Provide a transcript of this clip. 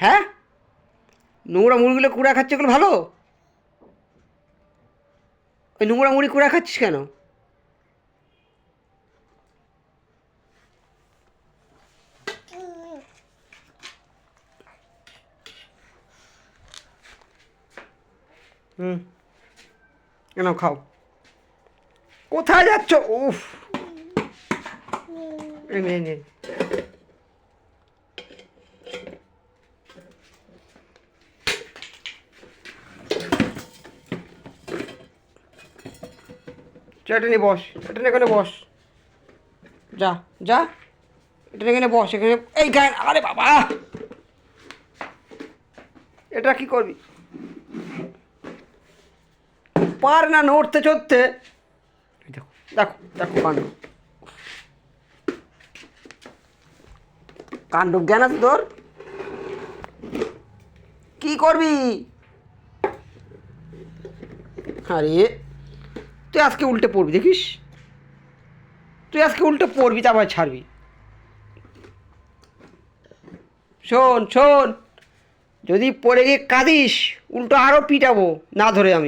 হ্যাঁ, নোংরা মুড়িগুলো কুড়া খাচ্ছে, ওগুলো ভালো? ওই নোংরা মুড়ি কুড়া খাচ্ছিস কেন? হুম, কেন খাও? কোথায় যাচ্ছ? উফ, নে নে। এটা নিয়ে বস, এটা নিয়ে এখানে বস। যা যা, এটা নিয়ে এখানে বস, এখানে এই গান। আরে বাবা, এটা কি করবি? পার না নড়তে চড়তে। দেখো দেখো দেখো কাণ্ড, কাণ্ড জ্ঞান আছে তোর? কি করবি? আরে তুই আজকে উল্টে পড়বি, দেখিস? তুই আজকে উল্টে পড়বি, তারপর ছাড়বি। শোন শোন, যদি পড়ে গিয়ে কাঁদিস, উল্টো আরও পিটাবো না ধরে আমি।